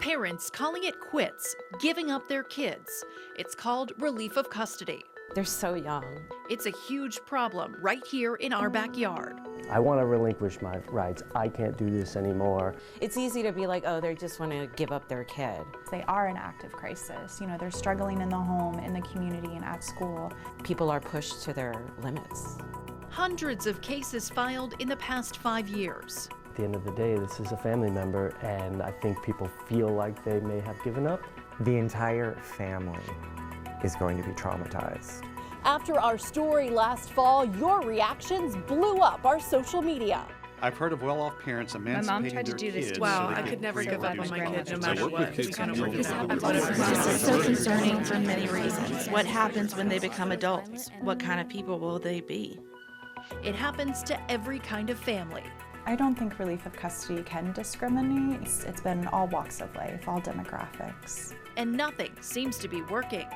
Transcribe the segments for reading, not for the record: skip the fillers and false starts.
Parents calling it quits, giving up their kids. It's called relief of custody. They're so young. It's a huge problem right here in our backyard. I want to relinquish my rights. I can't do this anymore. It's easy to be like, oh, they just want to give up their kid. They are in active crisis. You know, they're struggling in the home, in the community, and at school. People are pushed to their limits. Hundreds of cases filed in the past 5 years. At the end of the day, this is a family member, and I think people feel like they may have given up. The entire family is going to be traumatized. After our story last fall, your reactions blew up our social media. I've heard of well-off parents emancipating their kids. Wow, I could never give up on my kid no matter what. This is so concerning for many reasons. What happens when they become adults? What kind of people will they be? It happens to every kind of family. I don't think relief of custody can discriminate. It's been all walks of life, all demographics. And nothing seems to be working.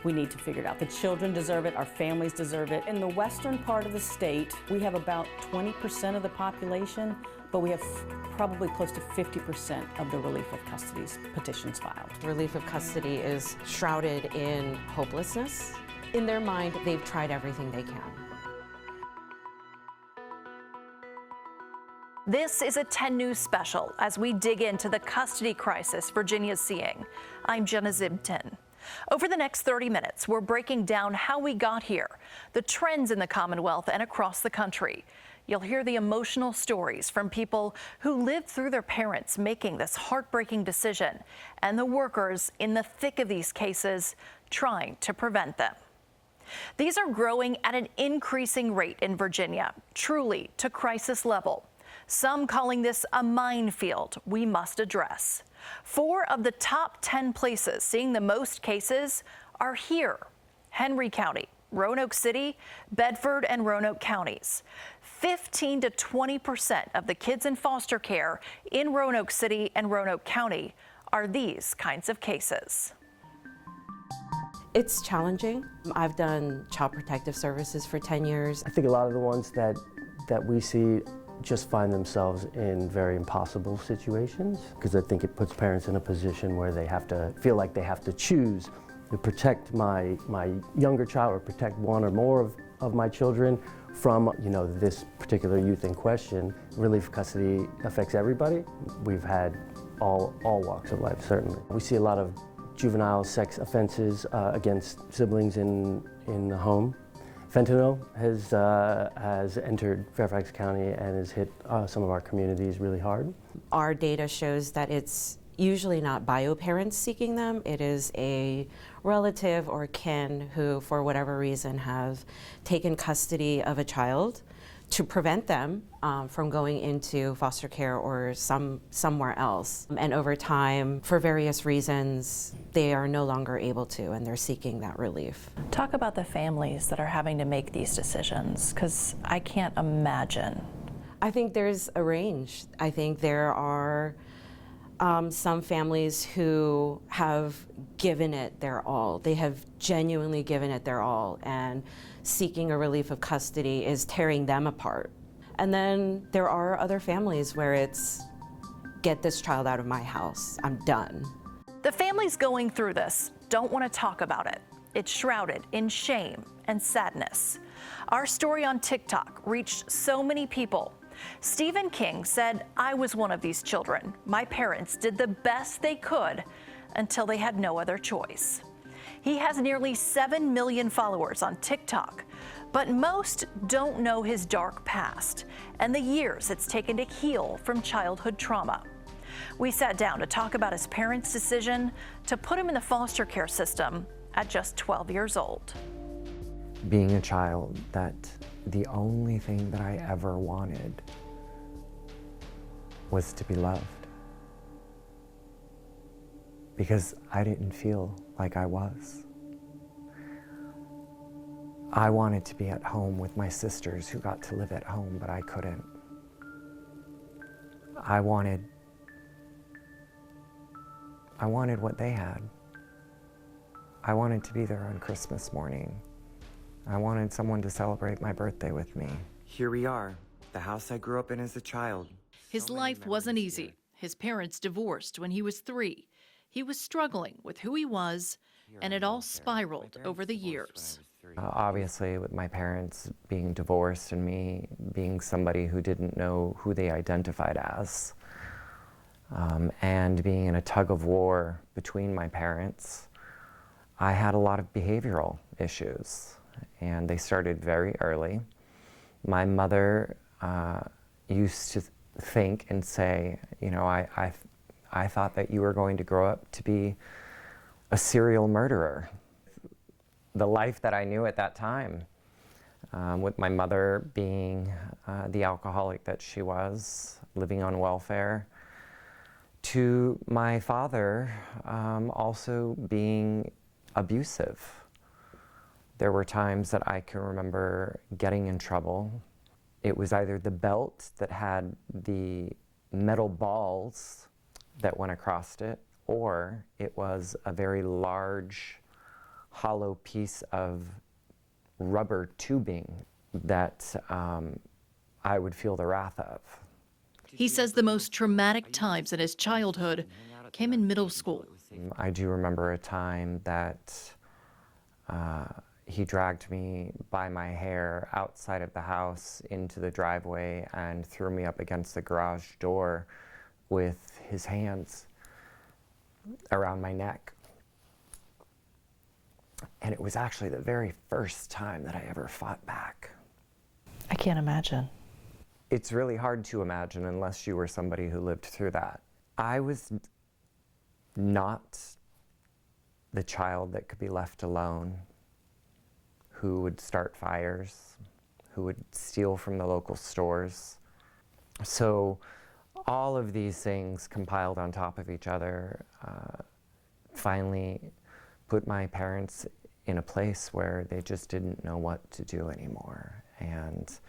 We need to figure it out. The children deserve it, our families deserve it. In the western part of the state, we have about 20% of the population, but we have probably close to 50% of the relief of custody petitions filed. Relief of custody is shrouded in hopelessness. In their mind, they've tried everything they can. This is a 10 News special as we dig into the custody crisis Virginia's seeing. I'm Jenna Zibton. Over the next 30 minutes, we're breaking down how we got here, the trends in the Commonwealth and across the country. You'll hear the emotional stories from people who lived through their parents making this heartbreaking decision and the workers in the thick of these cases trying to prevent them. These are growing at an increasing rate in Virginia, truly to crisis level. Some calling this a minefield we must address. 4 of the top 10 places seeing the most cases are here: Henry County, Roanoke City, Bedford, and Roanoke counties. 15 to 20% of the kids in foster care in Roanoke City and Roanoke County are these kinds of cases. It's challenging. I've done child protective services for 10 years. I think a lot of the ones that we see just find themselves in very impossible situations, because I think it puts parents in a position where they have to feel like they have to choose to protect my younger child or protect one or more of my children from, this particular youth in question. Relief custody affects everybody. We've had all walks of life, certainly. We see a lot of juvenile sex offenses against siblings in the home. Fentanyl has entered Fairfax County and has hit some of our communities really hard. Our data shows that it's usually not bio parents seeking them. It is a relative or kin who, for whatever reason, have taken custody of a child to prevent them from going into foster care or somewhere else. And over time, for various reasons, they are no longer able to, and they're seeking that relief. Talk about the families that are having to make these decisions, because I can't imagine. I think there's a range. I think there are some families who have given it their all. They have genuinely given it their all, and seeking a relief of custody is tearing them apart. And then there are other families where it's, get this child out of my house, I'm done. The families going through this don't want to talk about it. It's shrouded in shame and sadness. Our story on TikTok reached so many people. Stephen King said, "I was one of these children. My parents did the best they could until they had no other choice." He has nearly 7 million followers on TikTok, but most don't know his dark past and the years it's taken to heal from childhood trauma. We sat down to talk about his parents' decision to put him in the foster care system at just 12 years old. Being a child, that the only thing that I ever wanted was to be loved. Because I didn't feel like I was. I wanted to be at home with my sisters who got to live at home, but I couldn't. I wanted what they had. I wanted to be there on Christmas morning. I wanted someone to celebrate my birthday with me. Here we are, the house I grew up in as a child. His life wasn't easy. His parents divorced when he was 3. He was struggling with who he was, and it all spiraled over the years. Obviously, with my parents being divorced and me being somebody who didn't know who they identified as, and being in a tug of war between my parents, I had a lot of behavioral issues, and they started very early. My mother used to think and say, you know, I thought that you were going to grow up to be a serial murderer. The life that I knew at that time, with my mother being the alcoholic that she was, living on welfare, to my father also being abusive. There were times that I can remember getting in trouble. It was either the belt that had the metal balls that went across it, or it was a very large, hollow piece of rubber tubing that I would feel the wrath of. He says the most traumatic times in his childhood came in middle school. I do remember a time that he dragged me by my hair outside of the house into the driveway and threw me up against the garage door with his hands around my neck. And it was actually the very first time that I ever fought back. I can't imagine. It's really hard to imagine unless you were somebody who lived through that. I was not the child that could be left alone, who would start fires, who would steal from the local stores. So all of these things compiled on top of each other finally put my parents in a place where they just didn't know what to do anymore, and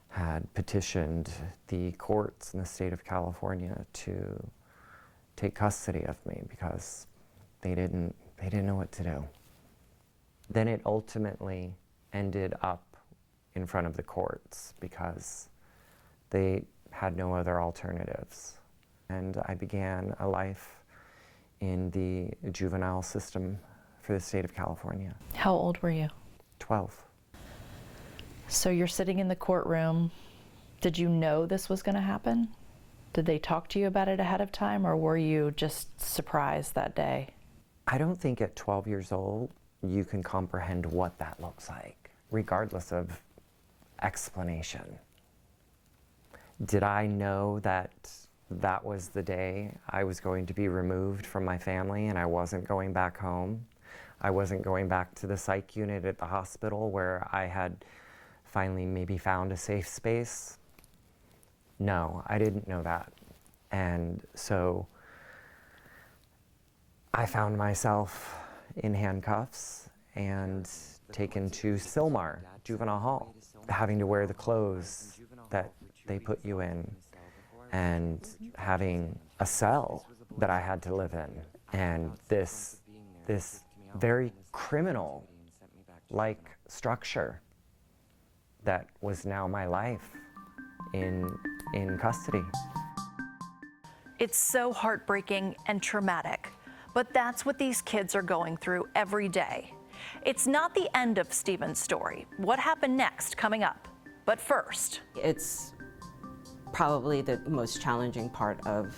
had petitioned the courts in the state of California to take custody of me because they didn't know what to do. Then it ultimately ended up in front of the courts because they had no other alternatives. And I began a life in the juvenile system for the state of California. How old were you? 12. So you're sitting in the courtroom. Did you know this was going to happen? Did they talk to you about it ahead of time, or were you just surprised that day? I don't think at 12 years old you can comprehend what that looks like, regardless of explanation. Did I know that that was the day I was going to be removed from my family and I wasn't going back home? I wasn't going back to the psych unit at the hospital where I had finally maybe found a safe space? No, I didn't know that. And so I found myself in handcuffs and taken to Sylmar Juvenile Hall, having to wear the clothes that they put you in, and having a cell that I had to live in, and this very criminal-like structure that was now my life in custody. It's so heartbreaking and traumatic, but that's what these kids are going through every day. It's not the end of Stephen's story. What happened next coming up? But first, It's probably the most challenging part of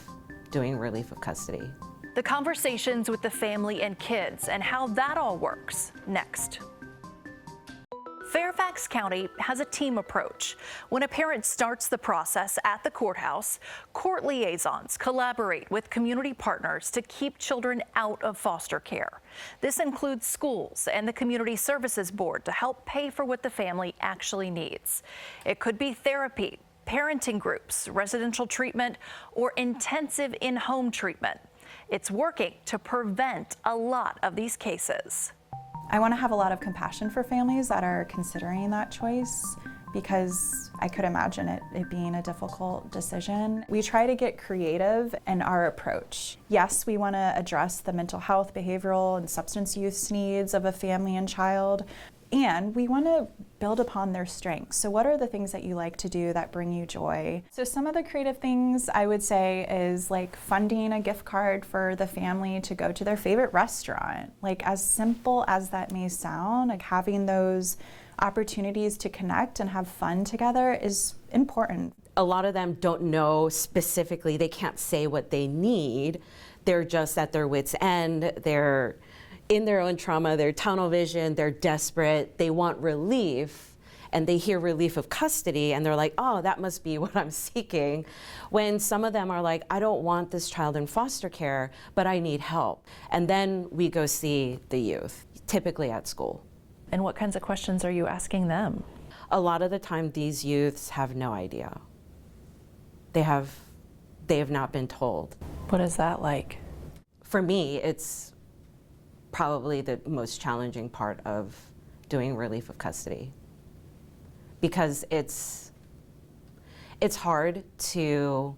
doing relief of custody. the conversations with the family and kids and how that all works next. Fairfax County has a team approach. When a parent starts the process at the courthouse, court liaisons collaborate with community partners to keep children out of foster care. This includes schools and the Community Services Board to help pay for what the family actually needs. It could be therapy, parenting groups, residential treatment, or intensive in-home treatment. It's working to prevent a lot of these cases. I want to have a lot of compassion for families that are considering that choice, because I could imagine it being a difficult decision. We try to get creative in our approach. Yes, we want to address the mental health, behavioral, and substance use needs of a family and child. And we want to build upon their strengths. So what are the things that you like to do that bring you joy? So some of the creative things I would say is like funding a gift card for the family to go to their favorite restaurant. Like as simple as that may sound, like having those opportunities to connect and have fun together is important. A lot of them don't know specifically, they can't say what they need. They're just at their wits' end. They're in their own trauma, they're tunnel vision, they're desperate, they want relief, and they hear relief of custody, and they're like, oh, that must be what I'm seeking. When some of them are like, I don't want this child in foster care, but I need help. And then we go see the youth, typically at school. And what kinds of questions are you asking them? A lot of the time, these youths have no idea. They have not been told. What is that like? For me, it's probably the most challenging part of doing relief of custody, because it's hard to,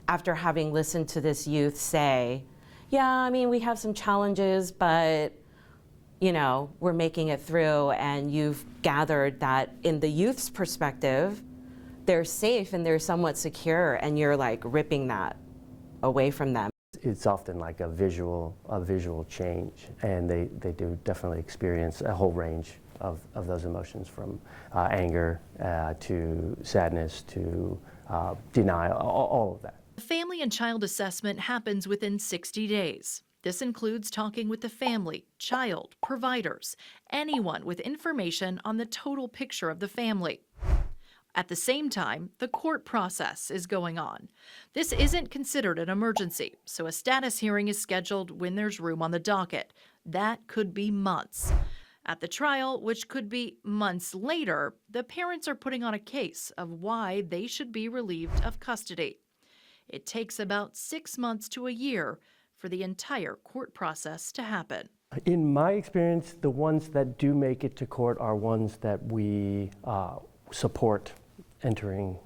after having listened to this youth say, yeah, I mean, we have some challenges, but you know, we're making it through, and you've gathered that in the youth's perspective, they're safe and they're somewhat secure, and you're like ripping that away from them. It's often like a visual change, and they do definitely experience a whole range of those emotions, from anger to sadness to denial, all of that. The family and child assessment happens within 60 days. This includes talking with the family, child, providers, anyone with information on the total picture of the family. At the same time, the court process is going on. This isn't considered an emergency, so a status hearing is scheduled when there's room on the docket. That could be months. At the trial, which could be months later, the parents are putting on a case of why they should be relieved of custody. It takes about 6 months to a year for the entire court process to happen. In my experience, the ones that do make it to court are ones that we support entering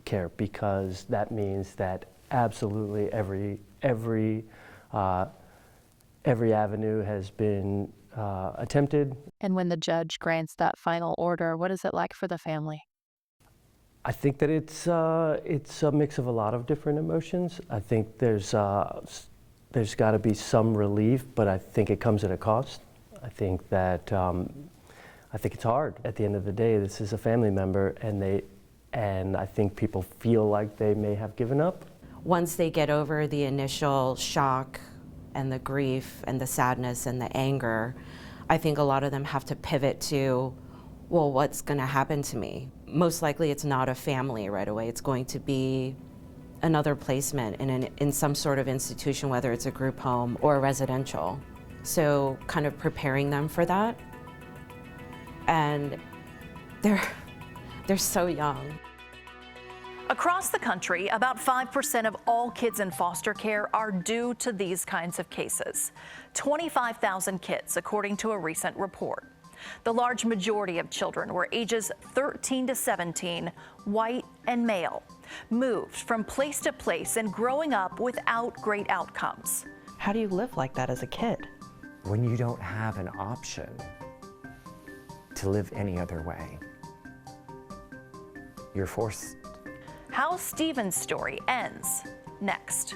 care, because that means that absolutely every avenue has been attempted. And when the judge grants that final order, what is it like for the family? I think that it's a mix of a lot of different emotions. I think there's got to be some relief, but I think it comes at a cost. I think that I think it's hard. At the end of the day, this is a family member, and I think people feel like they may have given up. Once they get over the initial shock and the grief and the sadness and the anger, I think a lot of them have to pivot to, well, what's going to happen to me? Most likely it's not a family right away. It's going to be another placement in some sort of institution, whether it's a group home or a residential. So kind of preparing them for that. And they're so young. Across the country, about 5% of all kids in foster care are due to these kinds of cases. 25,000 kids, according to a recent report. The large majority of children were ages 13 to 17, white and male, moved from place to place and growing up without great outcomes. How do you live like that as a kid? When you don't have an option to live any other way, you're forced. How Stephen's story ends next.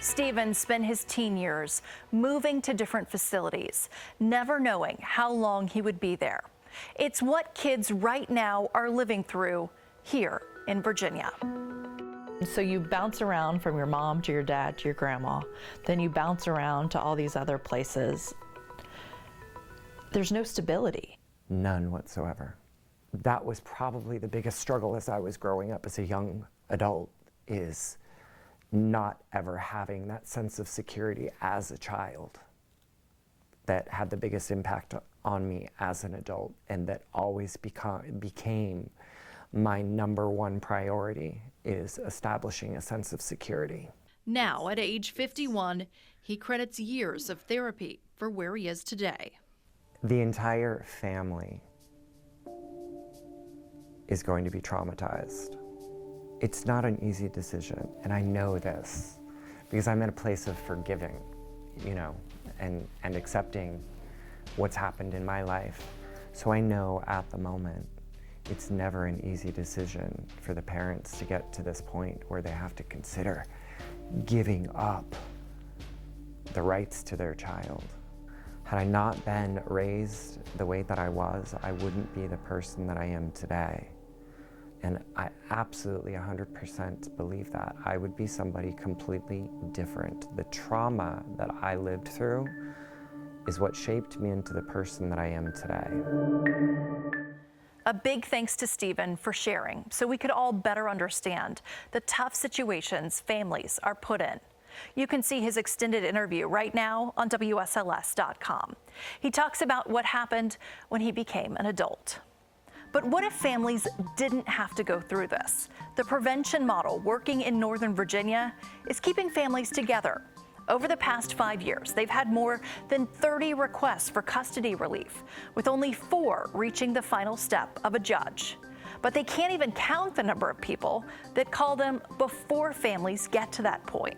Stephen spent his teen years moving to different facilities, never knowing how long he would be there. It's what kids right now are living through here in Virginia. So you bounce around from your mom to your dad to your grandma, then you bounce around to all these other places. There's no stability. None whatsoever. That was probably the biggest struggle as I was growing up as a young adult, is not ever having that sense of security as a child. That had the biggest impact on me as an adult, and that always became my number one priority, is establishing a sense of security. Now, at age 51, he credits years of therapy for where he is today. The entire family is going to be traumatized. It's not an easy decision, and I know this because I'm in a place of forgiving, and accepting what's happened in my life. So I know at the moment it's never an easy decision for the parents to get to this point where they have to consider giving up the rights to their child. Had I not been raised the way that I was, I wouldn't be the person that I am today. And I absolutely 100% believe that. I would be somebody completely different. The trauma that I lived through is what shaped me into the person that I am today. A big thanks to Stephen for sharing so we could all better understand the tough situations families are put in. You can see his extended interview right now on WSLS.com. He talks about what happened when he became an adult. But what if families didn't have to go through this? The prevention model working in Northern Virginia is keeping families together. Over the past 5 years, they've had more than 30 requests for custody relief, with only 4 reaching the final step of a judge. But they can't even count the number of people that call them before families get to that point.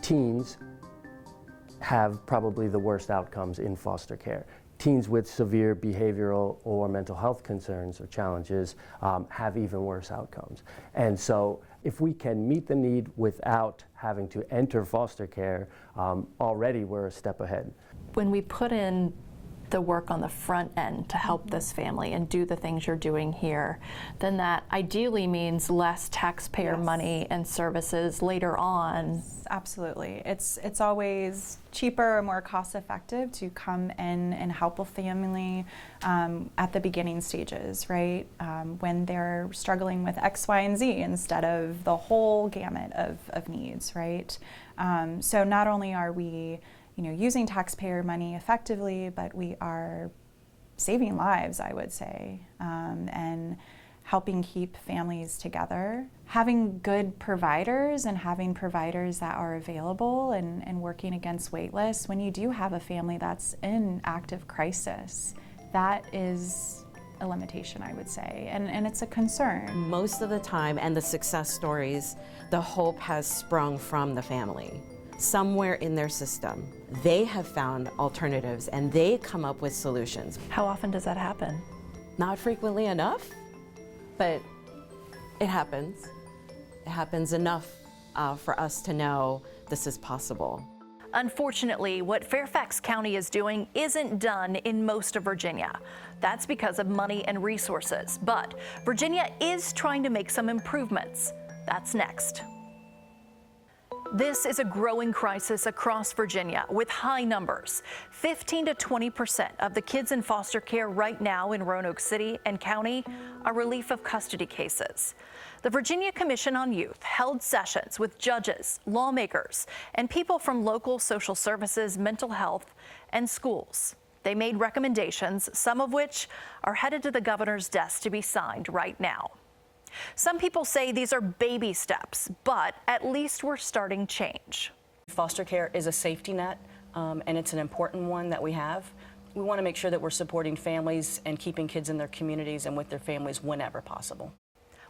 Teens have probably the worst outcomes in foster care. Teens with severe behavioral or mental health concerns or challenges have even worse outcomes. And so if we can meet the need without having to enter foster care, already we're a step ahead. When we put in the work on the front end to help this family and do the things you're doing here, then that ideally means less taxpayer money and services later on. Absolutely. It's always cheaper or more cost effective to come in and help a family at the beginning stages, right? When they're struggling with X, Y, and Z instead of the whole gamut of needs, right? So not only are we using taxpayer money effectively, but we are saving lives, I would say, and helping keep families together. Having good providers and having providers that are available and working against wait lists when you do have a family that's in active crisis, that is a limitation, I would say, and it's a concern. Most of the time, and the success stories, the hope has sprung from the family. Somewhere in their system, they have found alternatives and they come up with solutions. How often does that happen? Not frequently enough, but it happens. It happens enough for us to know this is possible. Unfortunately, what Fairfax County is doing isn't done in most of Virginia. That's because of money and resources. But Virginia is trying to make some improvements. That's next. This is a growing crisis across Virginia with high numbers. 15 to 20% of the kids in foster care right now in Roanoke City and County are relief of custody cases. The Virginia Commission on Youth held sessions with judges, lawmakers, and people from local social services, mental health, and schools. They made recommendations, some of which are headed to the governor's desk to be signed right now. Some people say these are baby steps, but at least we're starting change. Foster care is a safety net, and it's an important one that we have. We want to make sure that we're supporting families and keeping kids in their communities and with their families whenever possible.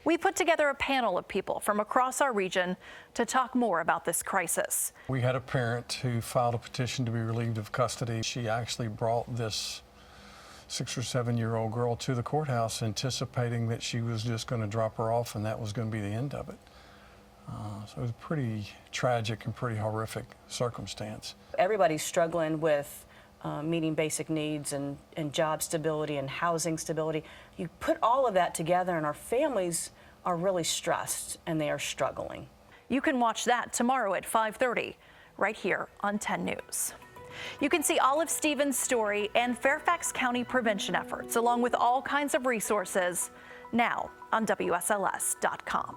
We put together a panel of people from across our region to talk more about this crisis. We had a parent who filed a petition to be relieved of custody. She actually brought this 6 or 7-year-old girl to the courthouse anticipating that she was just going to drop her off and that was going to be the end of it. So it was a pretty tragic and pretty horrific circumstance. Everybody's struggling with meeting basic needs and job stability and housing stability. You put all of that together and our families are really stressed and they are struggling. You can watch that tomorrow at 5:30 right here on 10 News. You can see Olive Stevens' story and Fairfax County prevention efforts, along with all kinds of resources, now on WSLS.com.